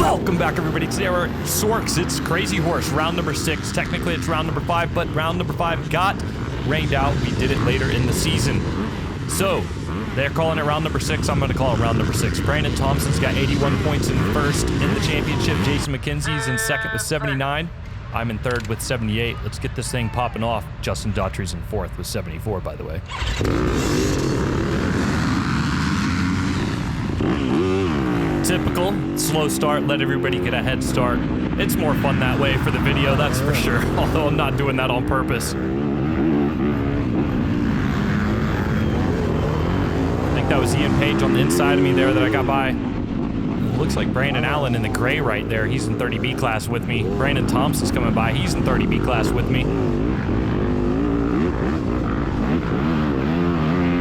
Welcome back, everybody. Today we're at SORCS. It's Crazy Horse, round number 6. Technically, it's round number 5, but round number 5 got rained out. We did it later in the season. So, they're calling it round number 6. I'm going to call it round number 6. Brandon Thompson's got 81 points in first in the championship. Jason McKenzie's in second with 79. I'm in third with 78. Let's get this thing popping off. Justin Daughtry's in fourth with 74, by the way. Typical slow start, let everybody get a head start. It's more fun that way for the video, that's for sure, although I'm not doing that on purpose. I think that was Ian Page on the inside of me there that I got by. Looks like Brandon Allen in the gray right there. He's in 30B class with me. Brandon Thompson's coming by. He's in 30B class with me.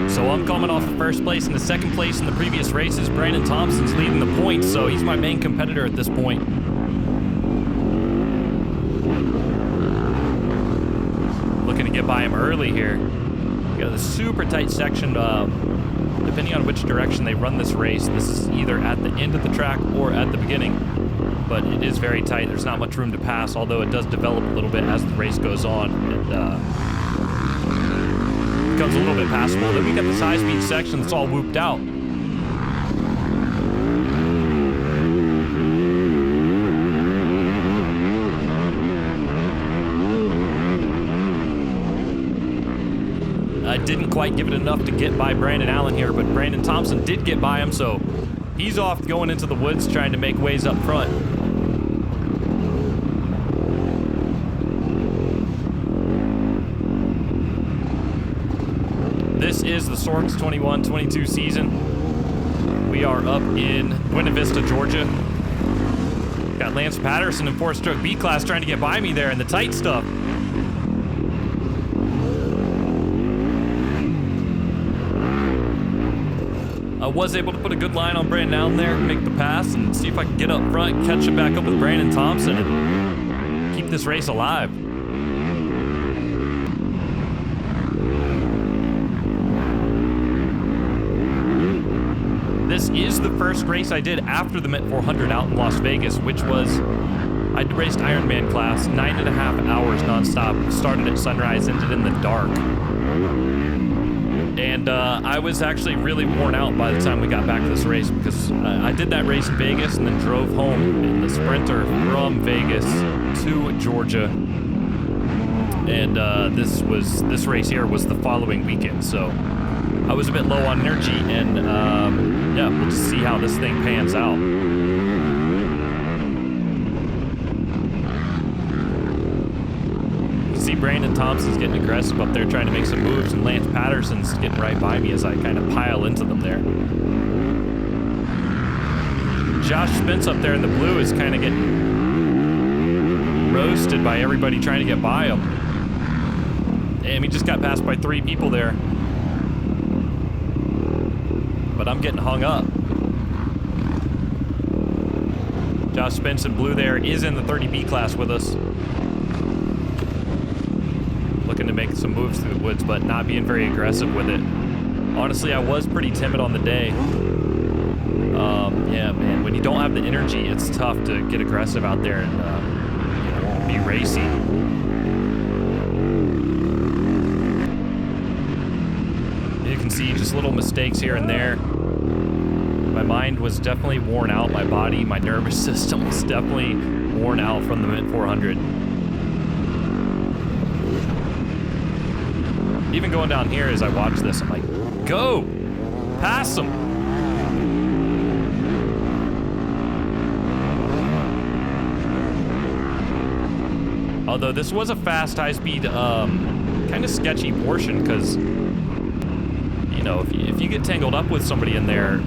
So I'm coming off the first place and the second place in the previous races. Brandon Thompson's leading the points, so he's my main competitor at this point. Looking to get by him early here. We got a super tight section. Depending on which direction they run this race, this is either at the end of the track or at the beginning. But it is very tight. There's not much room to pass, although it does develop a little bit as the race goes on. And becomes a little bit passable. Then we got this high-speed section that's all whooped out. I didn't quite give it enough to get by Brandon Allen here, but Brandon Thompson did get by him, so he's off going into the woods trying to make ways up front. This is the SORCS 21-22 season. We are up in Buena Vista, Georgia. Got Lance Patterson in 4-stroke B class trying to get by me there in the tight stuff. I was able to put a good line on Brandon Allen there, make the pass, and see if I can get up front, catch it back up with Brandon Thompson, and keep this race alive. This is the first race I did after the Met 400 out in Las Vegas, which was, I raced Ironman class, 9.5 hours nonstop. Started at sunrise, ended in the dark. And I was actually really worn out by the time we got back to this race because I did that race in Vegas and then drove home in the Sprinter from Vegas to Georgia. And this race here was the following weekend, so I was a bit low on energy, and yeah, we'll just see how this thing pans out. You see Brandon Thompson's getting aggressive up there trying to make some moves, and Lance Patterson's getting right by me as I kind of pile into them there. Josh Spence up there in the blue is kind of getting roasted by everybody trying to get by him. And he just got passed by 3 people there. But I'm getting hung up. Josh Spence in blue there is in the 30B class with us. Looking to make some moves through the woods, but not being very aggressive with it. Honestly, I was pretty timid on the day. Yeah, man, when you don't have the energy, it's tough to get aggressive out there and be racy. You can see just little mistakes here and there. My mind was definitely worn out. My body, my nervous system was definitely worn out from the Mint 400. Even going down here as I watch this, I'm like, go! Pass them! Although this was a fast, high-speed, kind of sketchy portion, because you know, if you get tangled up with somebody in there,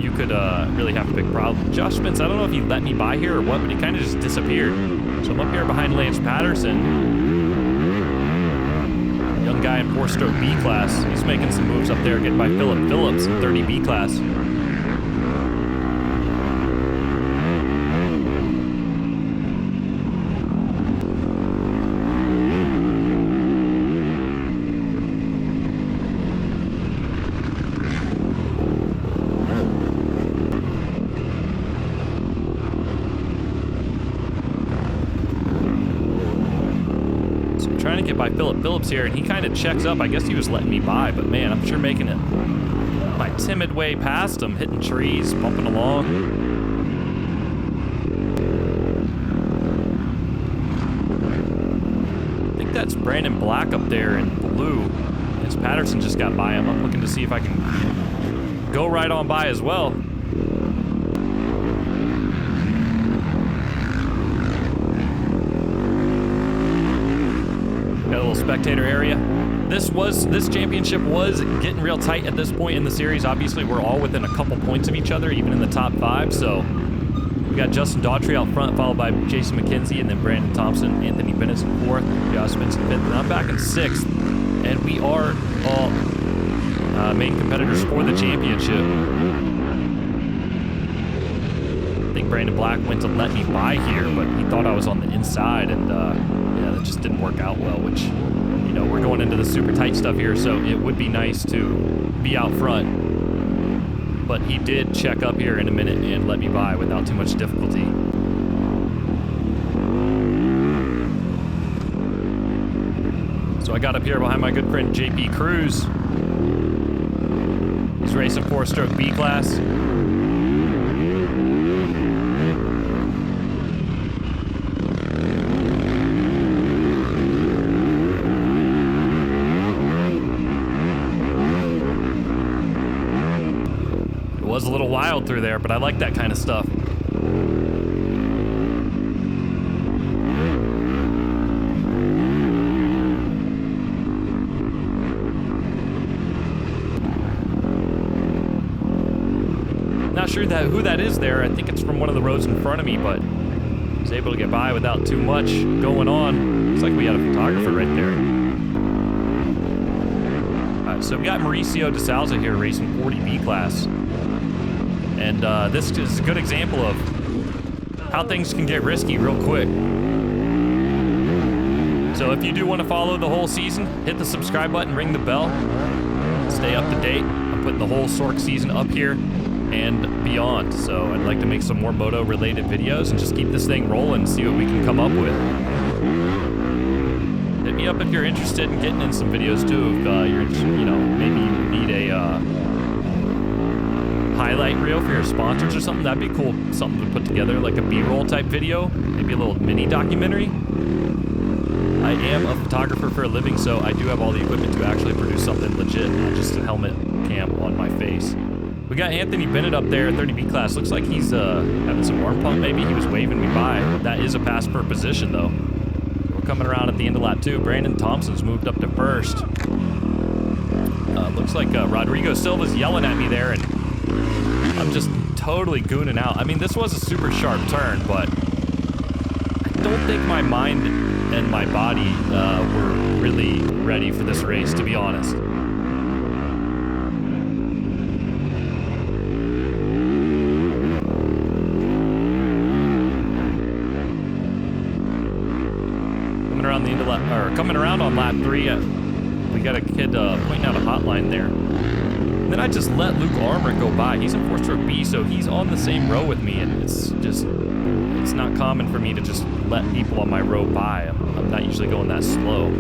you could really have a big problem. Josh Spence, I don't know if he let me by here or what, but he kind of just disappeared. So I'm up here behind Lance Patterson. Young guy in 4-stroke B class. He's making some moves up there, getting by Philip Phillips in 30B class. get by Philip Phillips here, and he kind of checks up. I guess he was letting me by, but man, I'm sure making it my timid way past him, hitting trees, bumping along. I think that's Brandon Black up there in blue. It's Patterson just got by him. I'm looking to see if I can go right on by as well. Got a little spectator area. This championship was getting real tight at this point in the series. Obviously, we're all within a couple points of each other, even in the top 5. So we got Justin Daughtry out front, followed by Jason McKenzie, and then Brandon Thompson, Anthony Bennett in 4th, Josh Benson 5th, and I'm back in 6th. And we are all main competitors for the championship. I think Brandon Black went to let me by here, but he thought I was on the inside, and yeah, that just didn't work out well, which, you know, we're going into the super tight stuff here, so it would be nice to be out front. But he did check up here in a minute and let me by without too much difficulty. So I got up here behind my good friend JP Cruz. He's racing 4-stroke B class. It was a little wild through there, but I like that kind of stuff. Not sure who that is there. I think it's from one of the roads in front of me, but I was able to get by without too much going on. Looks like we had a photographer right there. All right, so we got Mauricio De Souza here racing 40B class. And this is a good example of how things can get risky real quick. So if you do want to follow the whole season, hit the subscribe button, ring the bell, stay up to date. I'm putting the whole SORCS season up here and beyond. So I'd like to make some more moto related videos and just keep this thing rolling and see what we can come up with. Hit me up if you're interested in getting in some videos too. If you're, you know, maybe you need a highlight reel for your sponsors or something, that'd be cool. Something to put together, like a B-roll type video, maybe a little mini documentary. I am a photographer for a living, so I do have all the equipment to actually produce something legit, not just a helmet cam on my face. We got Anthony Bennett up there, 30B class. Looks like he's having some arm pump, maybe. He was waving me by. That is a pass per position, though. We're coming around at the end of lap 2. Brandon Thompson's moved up to 1st. Looks like Rodrigo Silva's yelling at me there, and I'm just totally gooning out. I mean, this was a super sharp turn, but I don't think my mind and my body were really ready for this race, to be honest. Coming around on lap 3, we got a kid pointing out a hotline there. And then I just let Luke Armour go by. He's in 4-stroke B, so he's on the same row with me, and it's not common for me to just let people on my row by. I'm not usually going that slow.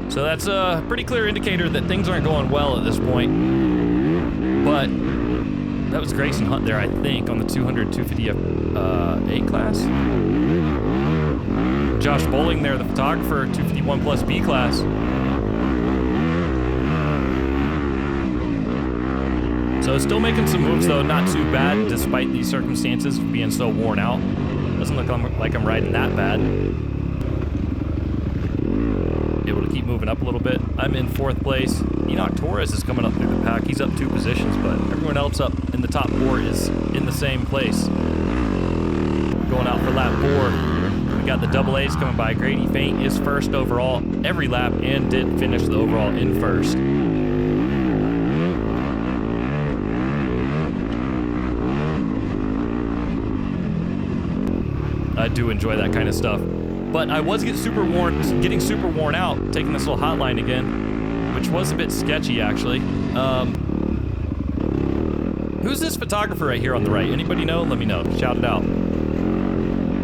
So that's a pretty clear indicator that things aren't going well at this point. But that was Grayson Hunt there, I think, on the 200-250 A class. Josh Bowling there, the photographer, 251 plus B class. So still making some moves though, not too bad despite these circumstances of being so worn out. Doesn't look like I'm riding that bad. Able to keep moving up a little bit. I'm in 4th place. Enoch Torres is coming up through the pack. He's up 2 positions, but everyone else up in the top 4 is in the same place. Going out for lap 4. We got the double A's coming by. Grady Faint is 1st overall every lap and did finish the overall in 1st. I do enjoy that kind of stuff. But I was getting super worn out taking this little hotline again, which was a bit sketchy actually. Who's this photographer right here on the right? Anybody know? Let me know. Shout it out.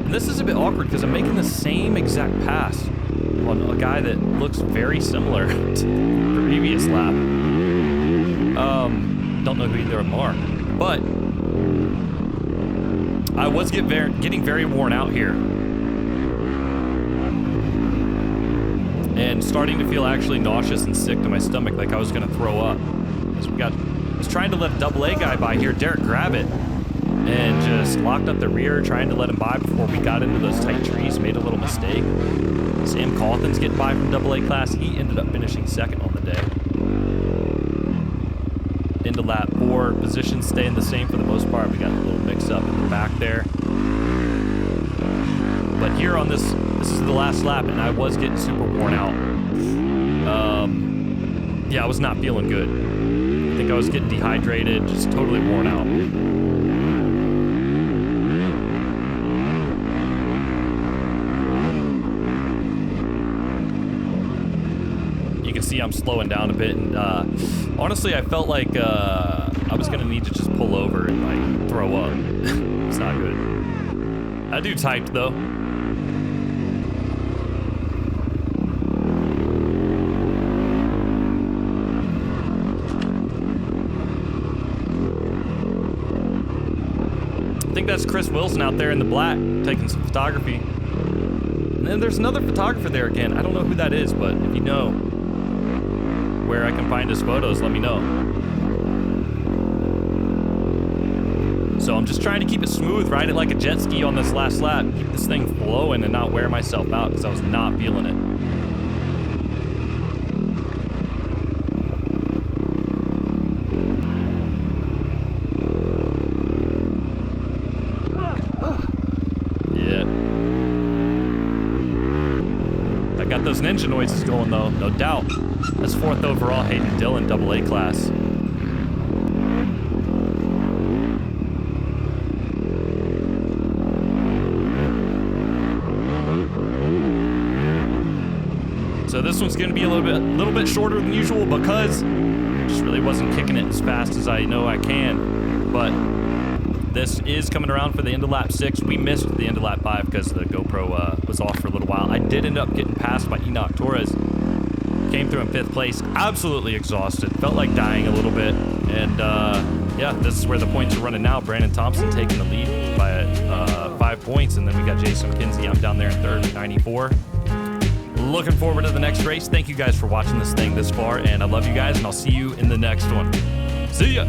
And this is a bit awkward because I'm making the same exact pass on a guy that looks very similar to the previous lap. Don't know who either of them are, but I was getting very worn out here. And starting to feel actually nauseous and sick to my stomach, like I was gonna throw up. So I was trying to let a double A guy by here, Derek grab it, and just locked up the rear, trying to let him by before we got into those tight trees, made a little mistake. Sam Cauthen's getting by from double A class. He ended up finishing second on the day. Into lap 4, positions staying the same for the most part. We got a little mix up in the back there. But here on this is the last lap, and I was getting super worn out. Yeah, I was not feeling good. I think I was getting dehydrated, just totally worn out. You can see I'm slowing down a bit, and honestly, I felt like I was gonna need to just pull over and like throw up. It's not good. That dude's hyped though. I think that's Chris Wilson out there in the black taking some photography. And then there's another photographer there again. I don't know who that is, but if you know where I can find his photos, let me know. So I'm just trying to keep it smooth, ride it like a jet ski on this last lap, keep this thing flowing and not wear myself out because I was not feeling it. Got those ninja noises going though, no doubt. That's 4th overall, Hayden Dillon, double A class. So this one's gonna be a little bit shorter than usual because I just really wasn't kicking it as fast as I know I can. But this is coming around for the end of lap 6. We missed the end of lap 5 because the GoPro was off for a little while. I did end up getting passed by Enoch Torres. Came through in 5th place, absolutely exhausted. Felt like dying a little bit. And yeah, this is where the points are running now. Brandon Thompson taking the lead by 5 points. And then we got Jason McKenzie. I'm down there in 3rd at 94. Looking forward to the next race. Thank you guys for watching this thing this far. And I love you guys, and I'll see you in the next one. See ya!